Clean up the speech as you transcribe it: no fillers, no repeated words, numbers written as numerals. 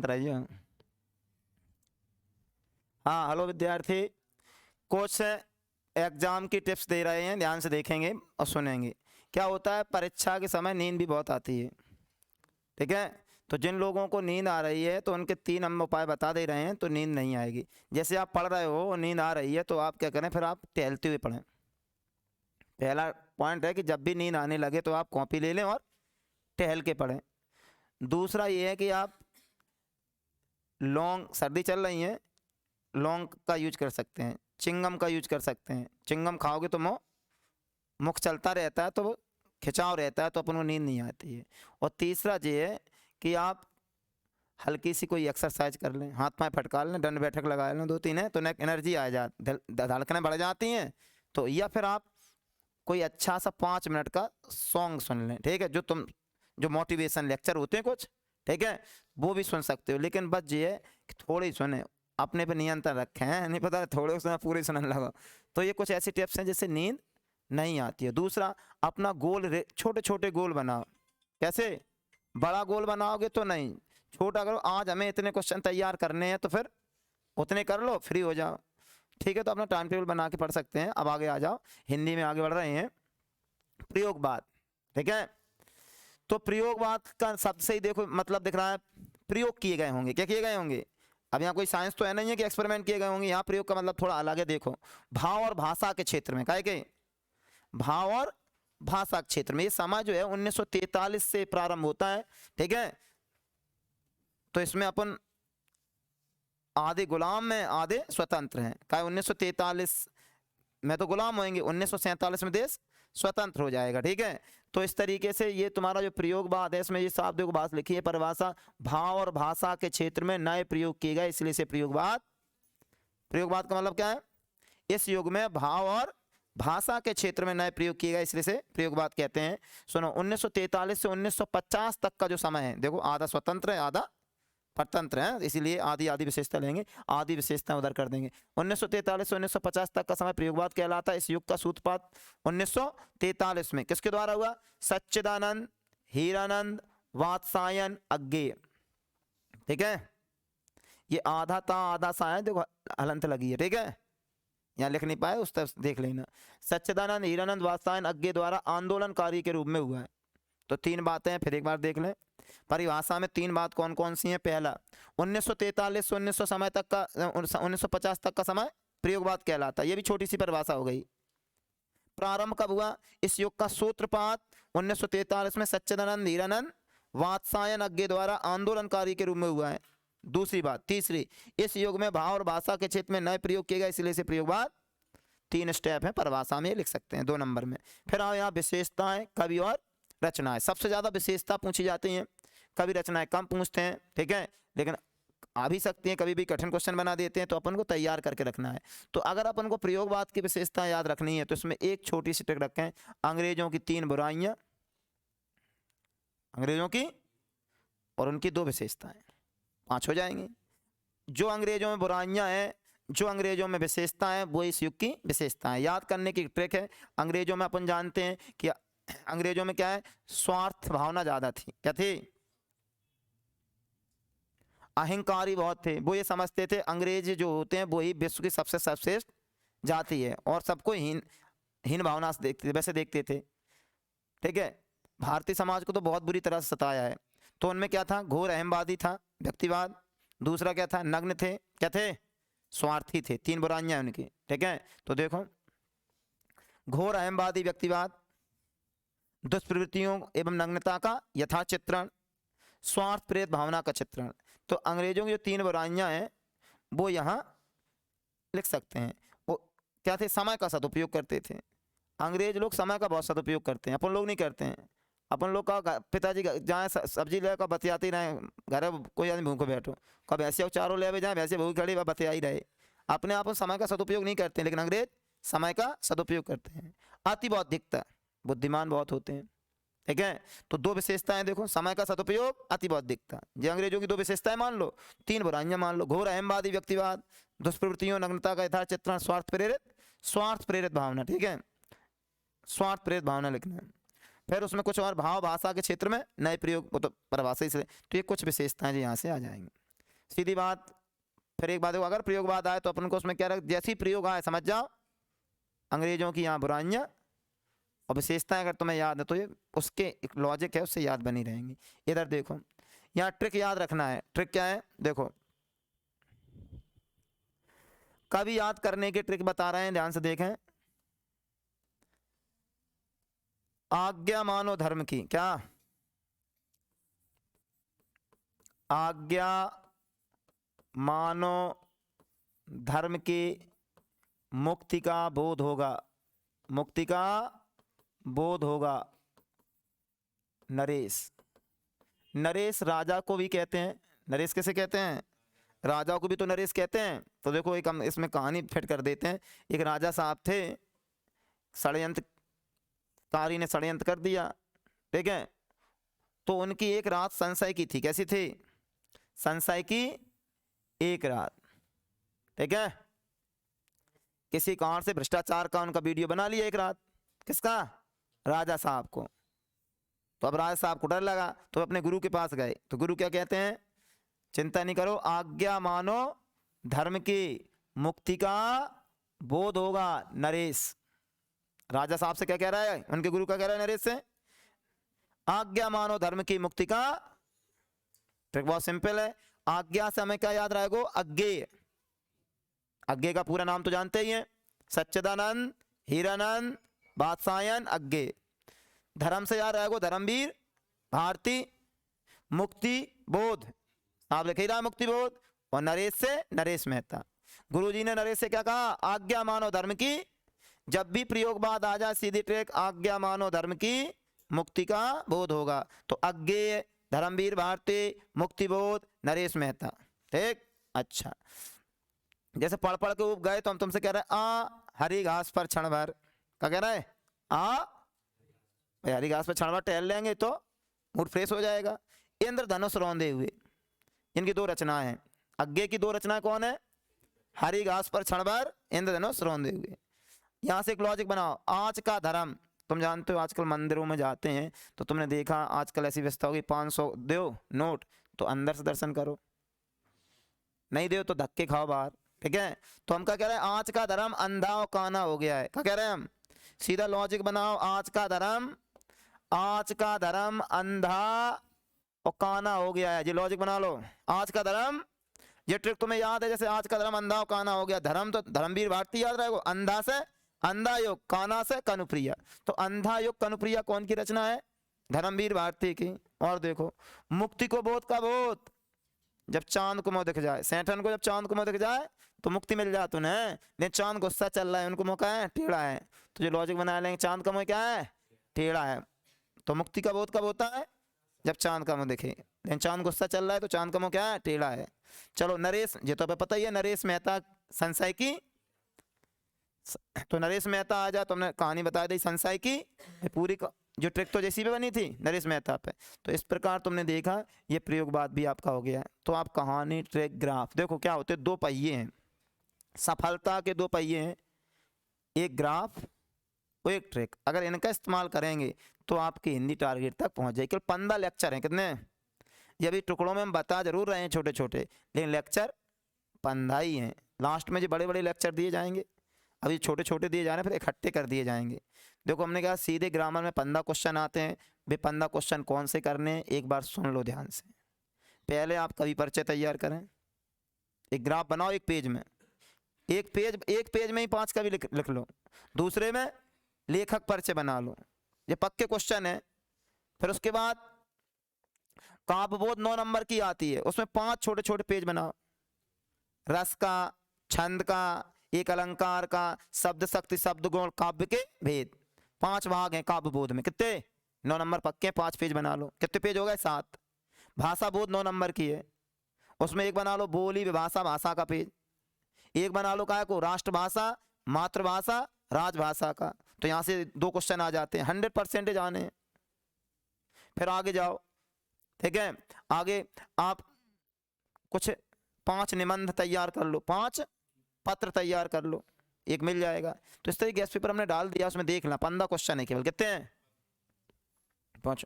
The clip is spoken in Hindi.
रहिए। हाँ हेलो विद्यार्थी, कुछ एग्जाम की टिप्स दे रहे हैं, ध्यान से देखेंगे और सुनेंगे। क्या होता है, परीक्षा के समय नींद भी बहुत आती है, ठीक है। तो जिन लोगों को नींद आ रही है तो उनके 3 हम उपाय बता दे रहे हैं, तो नींद नहीं आएगी। जैसे आप पढ़ रहे हो और नींद आ रही है तो आप क्या करें, फिर आप टहलते हुए पढ़ें। पहला पॉइंट है कि जब भी नींद आने लगे तो आप कॉपी ले लें और टहल के पढ़ें। दूसरा ये है कि आप लौंग, सर्दी चल रही है, लौंग का यूज कर सकते हैं, चिंगम का यूज कर सकते हैं। चिंगम खाओगे तो मुख चलता रहता है, तो वो खिंचाव रहता है, तो अपन को नींद नहीं आती है। और तीसरा ये है कि आप हल्की सी कोई एक्सरसाइज कर लें, हाथ पाँव फटका लें, दंड बैठक लगा लें 2-3 है, तो एनर्जी आ जाती, धड़कनें बढ़ जाती हैं। तो या फिर आप कोई अच्छा सा 5 मिनट का सॉन्ग सुन लें, ठीक है, जो मोटिवेशन लेक्चर होते हैं कुछ, ठीक है, वो भी सुन सकते हो। लेकिन बस ये है कि थोड़े ही सुने, अपने पे नियंत्रण रखें, हैं नहीं पता थोड़े सुना पूरे सुनने लगा। तो ये कुछ ऐसी टिप्स हैं जिससे नींद नहीं आती है। दूसरा, अपना गोल छोटे छोटे गोल बनाओ। कैसे, बड़ा गोल बनाओगे तो नहीं, छोटा करो। आज हमें इतने क्वेश्चन तैयार करने हैं तो फिर उतने कर लो, फ्री हो जाओ, ठीक है। तो अपना टाइम टेबल बना के पढ़ सकते हैं। अब आगे आ जाओ, हिंदी में आगे बढ़ रहे हैं। प्रयोगवाद, ठीक है। तो प्रयोगवाद का सबसे ही देखो मतलब दिख रहा है, प्रयोग किए गए होंगे। क्या किए गए होंगे, अब यहाँ कोई साइंस तो है नहीं है कि एक्सपेरिमेंट किए गए होंगे। यहाँ प्रयोग का मतलब थोड़ा अलग है। देखो, भाव और भाषा के क्षेत्र में, क्या के भाव और भाषा क्षेत्र में, ये समय जो है 1943 से प्रारंभ होता है, ठीक है। तो इसमें अपन आधे गुलाम में आधे स्वतंत्र हैं। क्या 1943 में तो गुलाम होंगे, 1947 में देश स्वतंत्र हो जाएगा, ठीक है। तो इस तरीके से ये तुम्हारा जो प्रयोगवाद है, इसमें ये शाब्दिक बात लिखी है, परिभाषा, भाव और भाषा के क्षेत्र में नए प्रयोग किए गए, इसलिए से प्रयोगवाद। प्रयोगवाद का मतलब क्या है, इस युग में भाव और भाषा के क्षेत्र में नए प्रयोग किए गए, इसलिए से प्रयोगवाद कहते हैं। सुनो, 1943 से 1950 तक का जो समय है, देखो आधा स्वतंत्र है आधा परतंत्र है, इसीलिए आदि आदि विशेषता लेंगे, आदि विशेषता उधर कर देंगे। 1943 से 1950 तक का समय प्रयोगवाद कहलाता है। इस युग का सूत्रपात 1943 में किसके द्वारा हुआ, सच्चिदानंद, हीरानंद, वात्सायन, अज्ञेय, ठीक है। ये आधा ता आधा सा है, देखो हलंत लगी है, ठीक है, यहाँ लिख नहीं पाए, उस तरफ देख लेना। सच्चिदानंद, हीरानंद, वात्सायन, अज्ञेय द्वारा आंदोलनकारी के रूप में हुआ है। तो 3 बातें हैं, फिर एक बार देख लें। परिभाषा में 3 बात कौन कौन सी हैं। पहला, 1943 से 1900 समय तक का 1950 तक का समय प्रयोगवाद कहलाता है। ये भी छोटी सी परिभाषा हो गई। प्रारंभ कब हुआ, इस युग का सूत्रपात 1943 में सच्चिदानंद, हीरानंद, वात्सायन, अज्ञेय द्वारा आंदोलनकारी के रूप में हुआ है। दूसरी बात, तीसरी, इस युग में भाव और भाषा के क्षेत्र में नए प्रयोग किए गए, इसलिए से प्रयोगवाद। 3 स्टेप है, परिभाषा में लिख सकते हैं 2 नंबर में। फिर आओ यहाँ विशेषताएं, कवि और रचनाएं। सबसे ज्यादा विशेषता पूछी जाती हैं, कवि रचनाएं कम पूछते हैं, ठीक है। लेकिन आ भी सकती हैं, कभी भी कठिन क्वेश्चन बना देते हैं, तो अपन को तैयार करके रखना है। तो अगर अपन को प्रयोगवाद की विशेषता याद रखनी है तो इसमें एक छोटी सी ट्रिक रखें, अंग्रेजों की 3 बुराइयां, अंग्रेजों की और उनकी 2 विशेषताएं, 5 हो जाएंगे। जो अंग्रेजों में बुराइयां हैं, जो अंग्रेजों में विशेषता है, वो इस युग की विशेषता है। याद करने की ट्रिक है, अंग्रेजों में अपन जानते हैं कि अंग्रेजों में क्या है, स्वार्थ भावना ज्यादा थी। क्या थी, अहंकारी बहुत थे। वो ये समझते थे अंग्रेज जो होते हैं वो ही विश्व की सबसे सर्वश्रेष्ठ जाति है, और सबको हीन हीन भावना से देखते थे, वैसे देखते थे, ठीक है। भारतीय समाज को तो बहुत बुरी तरह से सताया है। तो उनमें क्या था, घोर अहमवादी था, व्यक्तिवाद। दूसरा क्या था, नग्न थे, क्या थे, स्वार्थी थे। 3 बुराइयां उनकी, ठीक है। तो देखो, घोर अहमवादी व्यक्तिवाद, दुष्प्रवृत्तियों एवं नग्नता का यथा चित्रण, स्वार्थ प्रेत भावना का चित्रण। तो अंग्रेजों की जो 3 बुराइयां हैं वो यहाँ लिख सकते हैं। वो क्या थे, समय का सदुपयोग करते थे। अंग्रेज लोग समय का बहुत सदुपयोग करते हैं, अपन लोग नहीं करते हैं। अपन लोग का पिताजी जहाँ सब्जी लेकर बतियाते ही रहे, घर कोई आदमी भूखे बैठो, कब ऐसे चारों ले जाए, वैसे भूख खड़ी बतिया ही रहे। अपने आप समय का सदुपयोग नहीं करते, लेकिन अंग्रेज समय का सदुपयोग करते हैं। अति बौद्धिकता, बुद्धिमान बहुत होते हैं, ठीक है। तो 2 विशेषताएं देखो, समय का सदुपयोग, अति बौद्धिकता। ये अंग्रेजों की 2 विशेषताएं मान लो, 3 बुराइयां मान लो, घोर अहमवादी व्यक्तिवाद, दुष्प्रवृत्तियों नग्नता का यथार्थ चित्रण, स्वार्थ प्रेरित भावना, ठीक है, स्वार्थ प्रेरित भावना लिखना है। फिर उसमें कुछ और भाव भाषा के क्षेत्र में नए प्रयोग, वो तो परिभाषा से, तो ये कुछ विशेषताएं जो यहाँ से आ जाएंगी। सीधी बात। फिर एक बात देखो, अगर प्रयोगवाद आए तो अपन को उसमें क्या रख, जैसी प्रयोग आए समझ जाओ, अंग्रेजों की यहाँ बुराइयाँ और विशेषताएं अगर तुम्हें याद है तो ये उसके एक लॉजिक है, उससे याद बनी रहेंगी। इधर देखो, यहाँ ट्रिक याद रखना है। ट्रिक क्या है देखो, कभी याद करने की ट्रिक बता रहे हैं, ध्यान से देखें। आज्ञा मानो धर्म की, क्या आज्ञा मानो धर्म की मुक्ति का बोध होगा, मुक्ति का बोध होगा। नरेश, नरेश राजा को भी कहते हैं। नरेश किसे कहते हैं? राजा को भी तो नरेश कहते हैं। तो देखो एक हम इसमें कहानी फिट कर देते हैं। एक राजा साहब थे, षड्यंत्रकारी ने षड्यंत्र कर दिया, ठीक है। तो उनकी एक रात संशय की थी। कैसी थी? संशय की एक रात, ठीक है। किसी कारण से भ्रष्टाचार का उनका वीडियो बना लिया एक रात। किसका? राजा साहब को। तो अब राजा साहब को डर लगा, तो अपने गुरु के पास गए। तो गुरु क्या कहते हैं? चिंता नहीं करो, आज्ञा मानो धर्म की मुक्ति का बोध होगा नरेश। राजा साहब से क्या कह रहा है? उनके गुरु का कह रहा है नरेश से, आज्ञा मानो धर्म की मुक्ति का। ट्रिक बहुत सिंपल है। आज्ञा से हमें क्या याद रहेगा? अज्ञेय। अज्ञेय का पूरा नाम तो जानते ही हैं, सच्चिदानंद हीरानंद बादशायन अज्ञेय। धर्म से याद रहेगा धर्मवीर भारती मुक्ति बोध, आप लिख ही रहा मुक्ति बोध। और नरेश से नरेश मेहता। गुरुजी ने नरेश से क्या कहा? आज्ञा मानो धर्म की। जब भी प्रयोग बाद आ जाए सीधी ट्रेक, आज्ञा मानो धर्म की मुक्ति का बोध होगा। तो अज्ञेय, धर्मवीर भारती, मुक्ति बोध, नरेश मेहता, ठीक। अच्छा, जैसे पढ़ पढ़ के ऊब गए तो हम तुमसे कह रहे हैं आ हरी घास पर क्षण भर। क्या कह रहा है? आ हरी घास पर क्षण भर टहल लेंगे तो मूड फ्रेश हो जाएगा। इंद्रधनुष रौंदे हुए, इनकी दो रचनाएं हैं। अज्ञेय की दो रचनाएं कौन है? हरी घास पर क्षण भर, इंद्रधनुष रौंदे हुए। यहाँ से एक लॉजिक बनाओ। आज का धर्म, तुम जानते हो आजकल मंदिरों में जाते हैं तो तुमने देखा आजकल ऐसी व्यवस्था होगी 500 दो नोट तो अंदर से दर्शन करो, नहीं दो तो धक्के खाओ बाहर, ठीक है। तो हम क्या कह रहे हैं? आज का धर्म अंधा और काना हो गया है। क्या कह रहे हैं हम? सीधा लॉजिक बनाओ, आज का धर्म अंधा और काना हो गया है। ये लॉजिक बना लो, आज का धर्म। ये ट्रिक तुम्हें याद है, जैसे आज का धर्म अंधा और काना हो गया। धर्म तो धर्मवीर भारती याद रहेगा, अंधा से अंधा योग, काना से कनुप्रिया। तो अंधा योग कनुप्रिया कौन की रचना है? धर्मवीर भारती की। और देखो, मुक्ति को बोध का बोध, जब चांद को मुंह दिख जाए, सैंठन को जब चांद को मुंह दिख जाए तो मुक्ति मिल जाती उन्हें। लेकिन चांद गुस्सा चल रहा है, उनको मुंह क्या है? टेढ़ा है। तो जो लॉजिक बना लेंगे, चांद का मुंह क्या है? टेढ़ा है। तो मुक्ति का बोध कब होता है? जब चांद का मुंह दिखे। लेकिन चांद गुस्सा चल रहा है तो चांद का मुंह क्या है? टेढ़ा है। चलो नरेश, ये तो पता ही है, नरेश मेहता संशय की। तो नरेश मेहता आ जाए तो हमने कहानी बता दी संशय की पूरी जो ट्रिक तो जैसी भी बनी थी नरेश मेहता पे। तो इस प्रकार तुमने देखा ये प्रयोगवाद भी आपका हो गया है। तो आप कहानी, ट्रिक, ग्राफ देखो क्या होते हैं। दो पहिए हैं, सफलता के दो पहिए हैं, एक ग्राफ और एक ट्रिक। अगर इनका इस्तेमाल करेंगे तो आपकी हिंदी टारगेट तक पहुंच जाएगी। केवल 15 लेक्चर हैं। कितने? ये अभी टुकड़ों में हम बता जरूर रहे हैं छोटे छोटे, लेकिन लेक्चर 15 ही हैं। लास्ट में जो बड़े बड़े लेक्चर दिए जाएंगे, अभी छोटे छोटे दिए जा रहे हैं, फिर इकट्ठे कर दिए जाएंगे। देखो हमने कहा सीधे ग्रामर में 15 क्वेश्चन आते हैं। वे 15 क्वेश्चन कौन से करने हैं एक बार सुन लो ध्यान से। पहले आप कवि परिचय तैयार करें, एक ग्राफ बनाओ एक पेज में, एक पेज में ही 5 कवि लिख लो। दूसरे में लेखक परिचय बना लो, ये पक्के क्वेश्चन है। फिर उसके बाद काव्यबोध 9 नंबर की आती है, उसमें 5 छोटे छोटे पेज बनाओ। रस का, छंद का, एक अलंकार का, शब्द शक्ति, शब्द गुण, काव्य के भेद, 5 भाग हैं काव्य बोध में। कितने? 9 नंबर पक्के, 5 पेज बना लो। कितने पेज हो गए? 7। भाषा बोध 9 नंबर की है, उसमें एक बना लो बोली विभाषा भाषा का पेज। एक बना लो काय को? राष्ट्रभाषा, मातृभाषा, राजभाषा का। तो यहाँ से 2 क्वेश्चन आ जाते हैं, 100% आने हैं। फिर आगे जाओ, ठीक है। आगे आप कुछ 5 निबंध तैयार कर लो, 5 पत्र तैयार कर लो, एक मिल जाएगा। तो इस तरह गैस पेपर हमने डाल दिया, उसमें देख लें 15 क्वेश्चन है केवल। कितने हैं? 5।